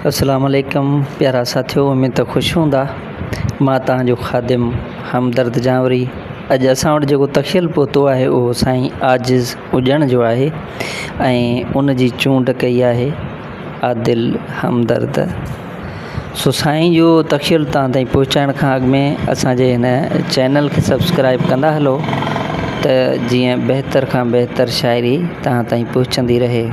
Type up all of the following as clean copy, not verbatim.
अस्सलाम वालेकुम प्यारा साथियों, उम्मीद तो खुश हूंदा। मां तव्हांजो ख़ादिम हमदर्द जावरी। अॼु असां वटि जेको तखियल पहुतो आहे उहो साईं आजिज़ उॼण जो आहे ऐं उन जी चूंड कई आहे आदिल हमदर्द। सो साईं जो तखियल तव्हां ताईं पहुचाइण खां अॻु में असांजे हिन चैनल खे सब्सक्राइब कंदा हलो त जीअं बहितर खां बहितर शाइरी तव्हां ताईं पहुचंदी रहे।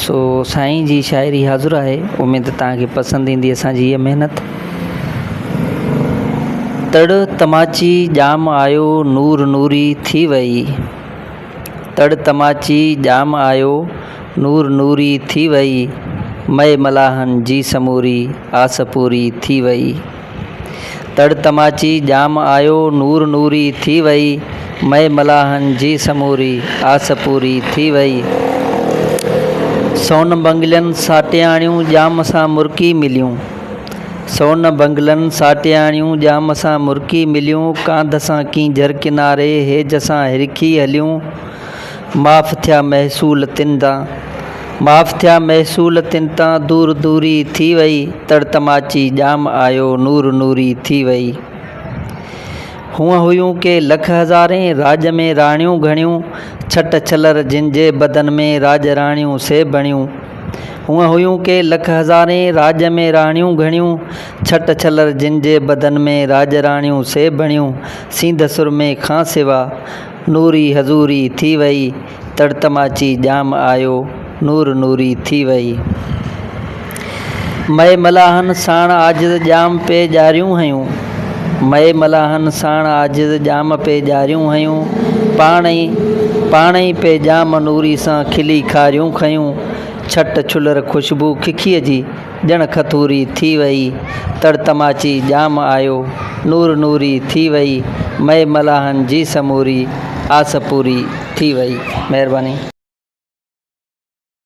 सो साईं जी शाइरी हाज़ुर आहे, उम्मीद तव्हांखे पसंदि ईंदी असांजी हीअ महिनत। तड़ तमाची जाम आयो नूर नूरी थी वई, तड़ तमाची जाम आयो नूर नूरी थी वई, मए मलाहन जी समूरी आस पूरी थी वई। तड़ तमाची जाम आयो नूर नूरी थी वई, मए मलाहन जी समूरी आस पूरी थी वई। सोन बंगलियन साटियाणियूं जाम सां मुर्की मिलियूं, सोन बंगलन साटियाणियूं जाम सां मुर्की मिलियूं, कांध सां कींझर किनारे हेज सां हिरखी हलियूं, माफ़ थिया महसूल तिन तां, माफ़ थिया महसूल तिन तां, दूर दूरी थी वई, तड़ तमाची जाम आयो नूर नूरी थी वई। हूअं हुयूं के लख हज़ारें राज में राणियूं घणियूं, छट छलर जिन जे बदन में राज राणियूं से बणियूं। हूअं हुयूं के लख हज़ारें राज में राणियूं घणियूं, छट छलर जिन जे बदन में राज राणियूं से बणियूं। सींध सुर में खां सिवा नूरी हज़ूरी थी वई, तड़ तमाची जाम आयो नूर नूरी थी वई। मए मलाहन साण आजिज़ जाम पे जारियूं हयूं, मए मलाहन साण आजिज़ जाम पे जारियूं हयूं, पाण ई पे जाम नूरी सां खिली खारियूं खयूं, छट छुलर ख़ुशबू खिखीअ जी ॼण खतूरी थी वई, तड़ तमाची जाम आयो नूर नूरी थी वई, मए मलाहन जी समूरी आस पूरी थी वई। महिरबानी।